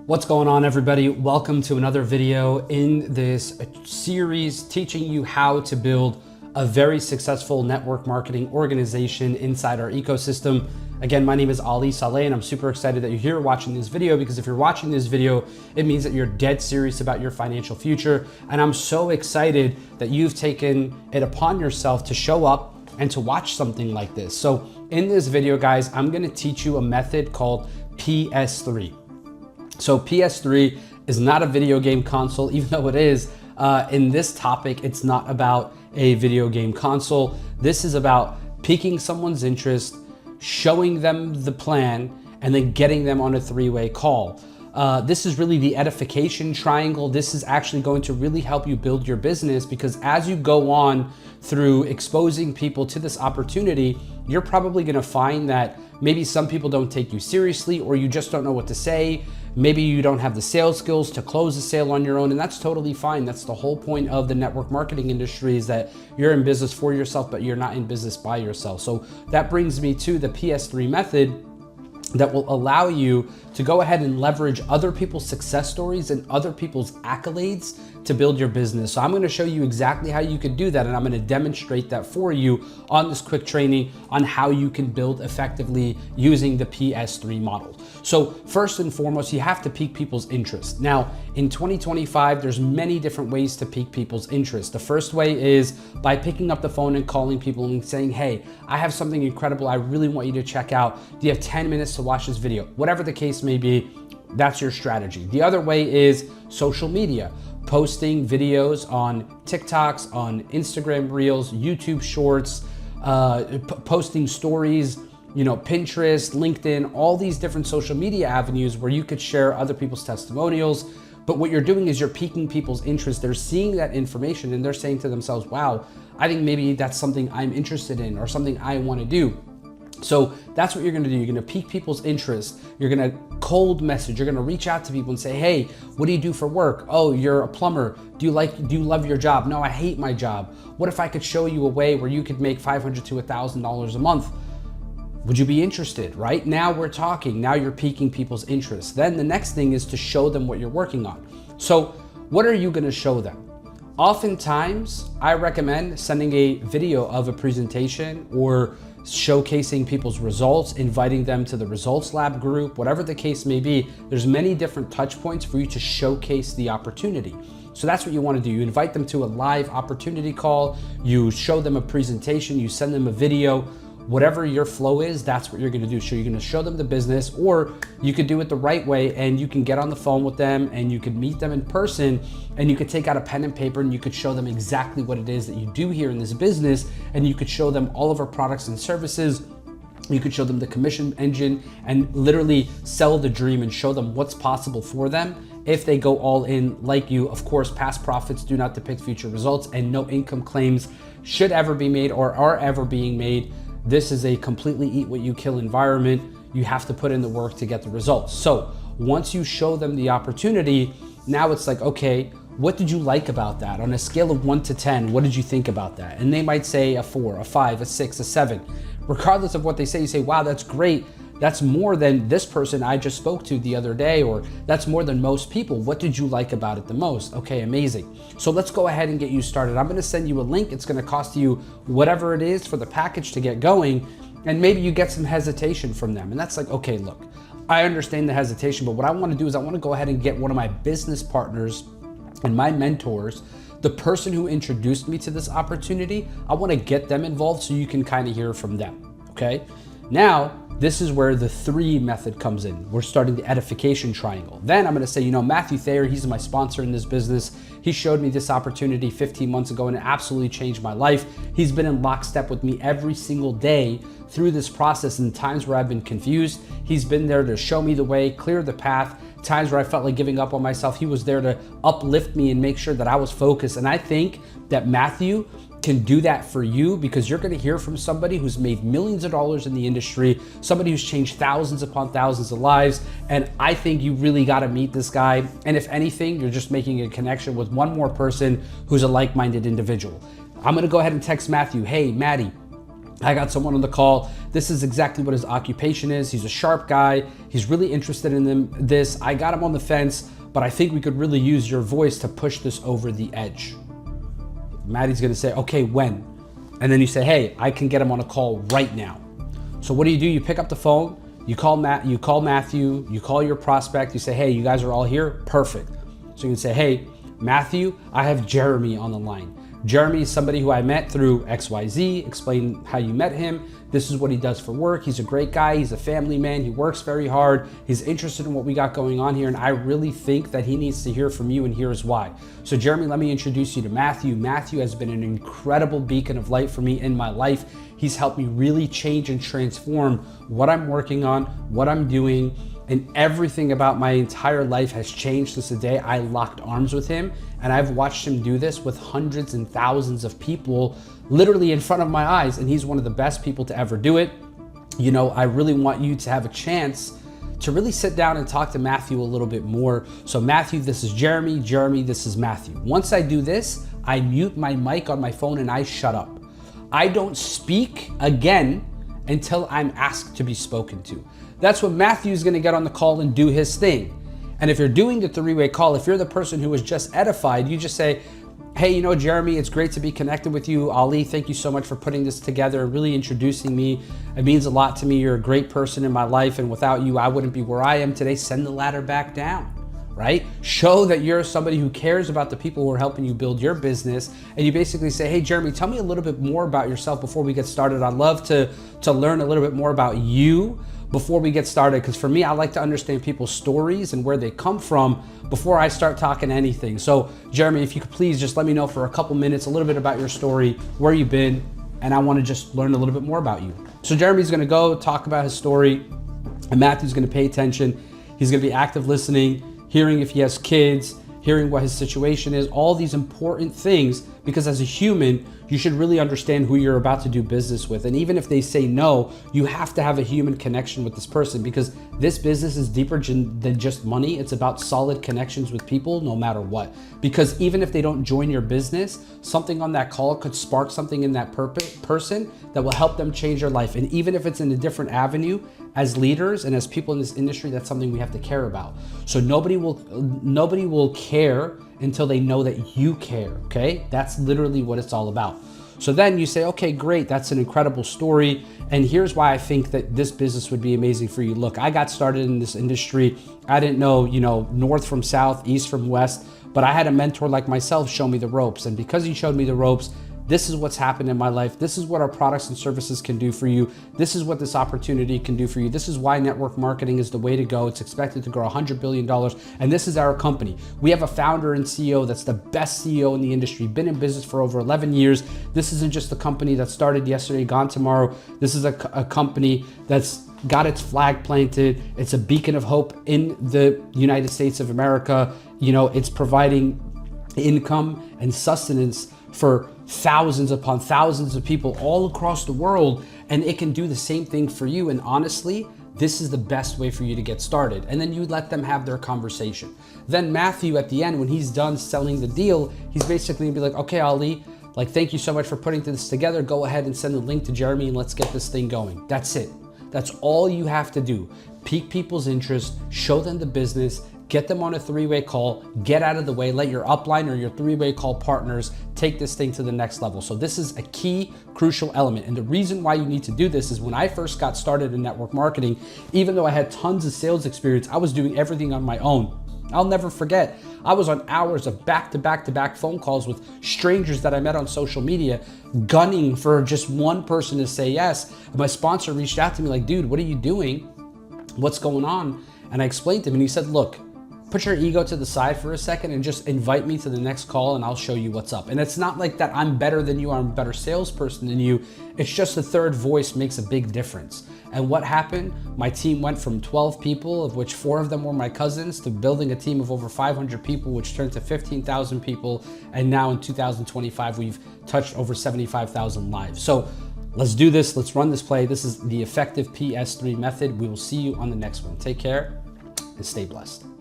What's going on, everybody? Welcome to another video in this series teaching you how to build a very successful network marketing organization inside our ecosystem. Again, my name is Saleh, and I'm super excited that you're here watching this video, because if you're watching this video, it means that you're dead serious about your financial future. And I'm so excited that you've taken it upon yourself to show up and to watch something like this. So in this video, guys, I'm gonna teach you a method called PS3. So PS3 is not a video game console, even though it is. In this topic, it's not about a video game console. This is about piquing someone's interest, showing them the plan, and then getting them on a three-way call. This is really the edification triangle. This is actually going to really help you build your business, because as you go on through exposing people to this opportunity, you're probably gonna find that maybe some people don't take you seriously, or you just don't know what to say. Maybe you don't have the sales skills to close a sale on your own, and that's totally fine. That's the whole point of the network marketing industry, is that you're in business for yourself, but you're not in business by yourself. So that brings me to the PS3 method that will allow you to go ahead and leverage other people's success stories and other people's accolades to build your business. So I'm gonna show you exactly how you can do that, and I'm gonna demonstrate that for you on this quick training on how you can build effectively using the PS3 model. So first and foremost, you have to pique people's interest. Now, in 2025, there's many different ways to pique people's interest. The first way is by picking up the phone and calling people and saying, hey, I have something incredible I really want you to check out. Do you have 10 minutes to watch this video? Whatever the case may be, that's your strategy. The other way is social media. Posting videos on TikToks, on Instagram Reels, YouTube Shorts, posting stories, Pinterest, LinkedIn, all these different social media avenues where you could share other people's testimonials. But what you're doing is you're piquing people's interest. They're seeing that information and they're saying to themselves, wow, I think maybe that's something I'm interested in or something I want to do. So that's what you're gonna do. You're gonna pique people's interest. You're gonna cold message. You're gonna reach out to people and say, hey, what do you do for work? Oh, you're a plumber. Do you love your job? No, I hate my job. What if I could show you a way where you could make $500 to $1,000 a month? Would you be interested? Right now we're talking. Now you're piquing people's interest. Then the next thing is to show them what you're working on. So what are you gonna show them? Oftentimes, I recommend sending a video of a presentation or showcasing people's results, inviting them to the results lab group, whatever the case may be. There's many different touch points for you to showcase the opportunity. So that's what you want to do. You invite them to a live opportunity call, you show them a presentation, you send them a video. Whatever your flow is, that's what you're gonna do. So you're gonna show them the business, or you could do it the right way and you can get on the phone with them and you could meet them in person, and you could take out a pen and paper and you could show them exactly what it is that you do here in this business, and you could show them all of our products and services. You could show them the commission engine and literally sell the dream and show them what's possible for them if they go all in like you. Of course, past profits do not depict future results, and no income claims should ever be made or are ever being made. This is a completely eat what you kill environment. You have to put in the work to get the results. So once you show them the opportunity, now it's like, okay, what did you like about that? On a scale of 1 to 10, what did you think about that? And they might say a 4, a 5, a 6, a 7. Regardless of what they say, you say, wow, that's great. That's more than this person I just spoke to the other day, or that's more than most people. What did you like about it the most? Okay, amazing. So let's go ahead and get you started. I'm gonna send you a link. It's gonna cost you whatever it is for the package to get going, and maybe you get some hesitation from them. And that's like, okay, look, I understand the hesitation, but what I wanna do is I wanna go ahead and get one of my business partners and my mentors, the person who introduced me to this opportunity. I wanna get them involved so you can kind of hear from them, okay? Now, this is where the 3 method comes in. We're starting the edification triangle. Then I'm gonna say, Matthew Thayer, he's my sponsor in this business. He showed me this opportunity 15 months ago and it absolutely changed my life. He's been in lockstep with me every single day through this process. In times where I've been confused, he's been there to show me the way, clear the path. Times where I felt like giving up on myself, he was there to uplift me and make sure that I was focused. And I think that Matthew can do that for you, because you're gonna hear from somebody who's made millions of dollars in the industry, somebody who's changed thousands upon thousands of lives. And I think you really gotta meet this guy. And if anything, you're just making a connection with one more person who's a like-minded individual. I'm gonna go ahead and text Matthew, hey, Maddie, I got someone on the call. This is exactly what his occupation is. He's a sharp guy. He's really interested in this. I got him on the fence, but I think we could really use your voice to push this over the edge. Maddie's gonna say, okay, when? And then you say, hey, I can get him on a call right now. So what do? You pick up the phone, you call Matthew, you call your prospect, you say, hey, you guys are all here? Perfect. So you can say, hey, Matthew, I have Jeremy on the line. Jeremy is somebody who I met through XYZ, explain how you met him. This is what he does for work. He's a great guy. He's a family man. He works very hard. He's interested in what we got going on here. And I really think that he needs to hear from you, and here's why. So Jeremy, let me introduce you to Matthew. Matthew has been an incredible beacon of light for me in my life. He's helped me really change and transform what I'm working on, what I'm doing, and everything about my entire life has changed since the day I locked arms with him. And I've watched him do this with hundreds and thousands of people literally in front of my eyes. And he's one of the best people to ever do it. You know, I really want you to have a chance to really sit down and talk to Matthew a little bit more. So Matthew, this is Jeremy. Jeremy, this is Matthew. Once I do this, I mute my mic on my phone and I shut up. I don't speak again until I'm asked to be spoken to. That's when Matthew's gonna get on the call and do his thing. And if you're doing the three-way call, if you're the person who was just edified, you just say, hey, you know, Jeremy, it's great to be connected with you. Ali, thank you so much for putting this together, really introducing me. It means a lot to me. You're a great person in my life, and without you, I wouldn't be where I am today. Send the ladder back down, right? Show that you're somebody who cares about the people who are helping you build your business. And you basically say, hey, Jeremy, tell me a little bit more about yourself before we get started. I'd love to learn a little bit more about you before we get started, because for me, I like to understand people's stories and where they come from before I start talking anything. So Jeremy, if you could please just let me know for a couple minutes, a little bit about your story, where you've been, and I want to just learn a little bit more about you. So Jeremy's going to go talk about his story, and Matthew's going to pay attention. He's going to be active listening, hearing if he has kids, hearing what his situation is, all these important things, because as a human, you should really understand who you're about to do business with. And even if they say no, you have to have a human connection with this person, because this business is deeper than just money. It's about solid connections with people no matter what. Because even if they don't join your business, something on that call could spark something in that person that will help them change their life. And even if it's in a different avenue, as leaders and as people in this industry, that's something we have to care about. So nobody will care until they know that you care, okay? That's literally what it's all about. So then you say, okay, great, that's an incredible story. And here's why I think that this business would be amazing for you. Look, I got started in this industry. I didn't know, north from south, east from west, but I had a mentor like myself show me the ropes. And because he showed me the ropes, this is what's happened in my life. This is what our products and services can do for you. This is what this opportunity can do for you. This is why network marketing is the way to go. It's expected to grow $100 billion. And this is our company. We have a founder and CEO that's the best CEO in the industry, been in business for over 11 years. This isn't just a company that started yesterday, gone tomorrow. This is a company that's got its flag planted. It's a beacon of hope in the United States of America. It's providing income and sustenance for thousands upon thousands of people all across the world, and it can do the same thing for you. And honestly, this is the best way for you to get started. And then you let them have their conversation. Then Matthew, at the end, when he's done selling the deal, he's basically gonna be like, okay, Ali, thank you so much for putting this together. Go ahead and send the link to Jeremy and let's get this thing going. That's it. That's all you have to do. Pique people's interest, show them the business, get them on a three-way call, get out of the way, let your upline or your three-way call partners take this thing to the next level. So this is a key, crucial element. And the reason why you need to do this is when I first got started in network marketing, even though I had tons of sales experience, I was doing everything on my own. I'll never forget, I was on hours of back-to-back phone calls with strangers that I met on social media, gunning for just one person to say yes. And my sponsor reached out to me like, dude, what are you doing? What's going on? And I explained to him, and he said, look, put your ego to the side for a second and just invite me to the next call and I'll show you what's up. And it's not like that I'm better than you, I'm a better salesperson than you. It's just the third voice makes a big difference. And what happened? My team went from 12 people, of which 4 of them were my cousins, to building a team of over 500 people, which turned to 15,000 people. And now in 2025, we've touched over 75,000 lives. So let's do this. Let's run this play. This is the effective PS3 method. We will see you on the next one. Take care and stay blessed.